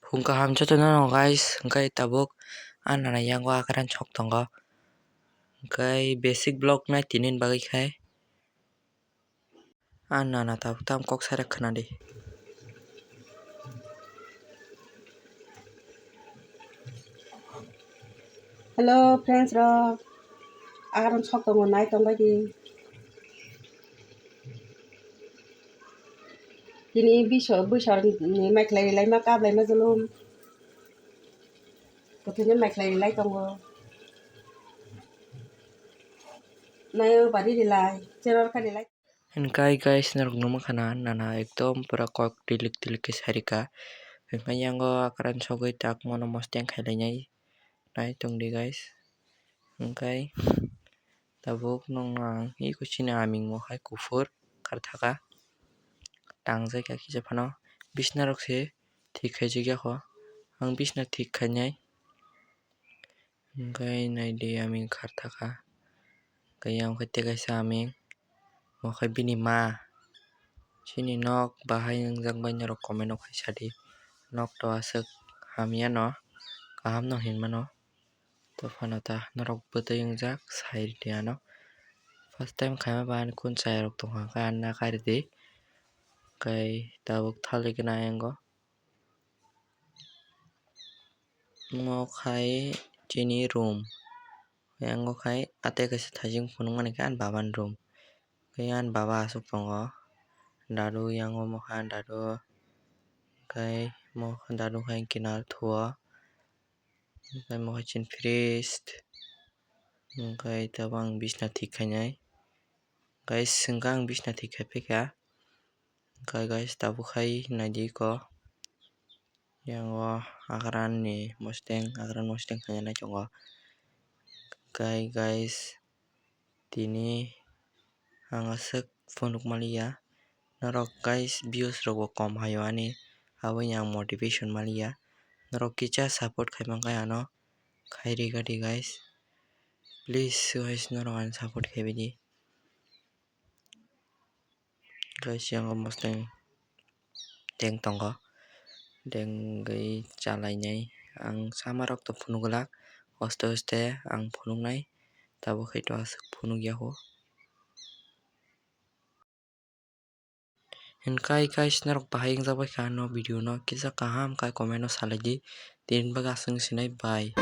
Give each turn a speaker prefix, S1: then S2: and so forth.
S1: Kung kahamchatan guys, hangkai tabuk anana yang wa akaran chok tongo. Hangkai basic block na tinin bagi khai. Anana tabuk tam kok sarak khana di.
S2: Hello friends ro. Akaran chok tongo nai tong bagi. Kini bisor ni maklai lai makap lai mazulum. Kutunya maklai lai tongo. Nayo badi dilai. Ceror ka dilai.
S1: Hangkai guys narugno khana nana ekdom pura kok tilik ke sarika. Hangkai yang go akaran chogoi tak mono mosteng khailai nyai. Nai tong di guys. Hangkai tabuk nong nang i kuchina aming mo khai kufur karthaka. Tangjai ka kisa phano bisna rokse thik khaiji gyakho ang bisna thik khainai hangkai naidi aming kharthaka kayang khate kaisa aming mo khai bini ma chini nok bahai nangjak bai norok comment o kaisa di nok to asuk hamya no kaham no hinmano to phano ta norok bwtui wngjak sai di ano first time khaima ban kun chai rok tongkha ka anna kaidi kai tabuk thali gana yango mo khai chini room yango khai ate kaisa thajing phunuk mani ka an baba ni room kai an baba asuk tongo dadu yango mo kha dadu kai mo dadu khai kinar thuo kai mo chin fridge kai tabang bisna thik khainai guys hingkang bisna thik khaiphaikha kai guys tabuk khai naidi ko yango akaran mosteng khainai tongo kai guys tini ang asuk phunuk malia norok guys views rok bo kom hayo ani aboni ang motivation malia norok kicha support khaimangkha ano khairi gati guys please guys norok ani support khaibidi guys yango mosteng deng tongo deng gai chalainai ang samarok to phunuklak hoste ang phunuknai tabuk khai to asuk phunuk yaho hingkai guys norok bahai wngjak bai kha no video no kisa kaham kai comment o salai di tin baga asung sinai bye.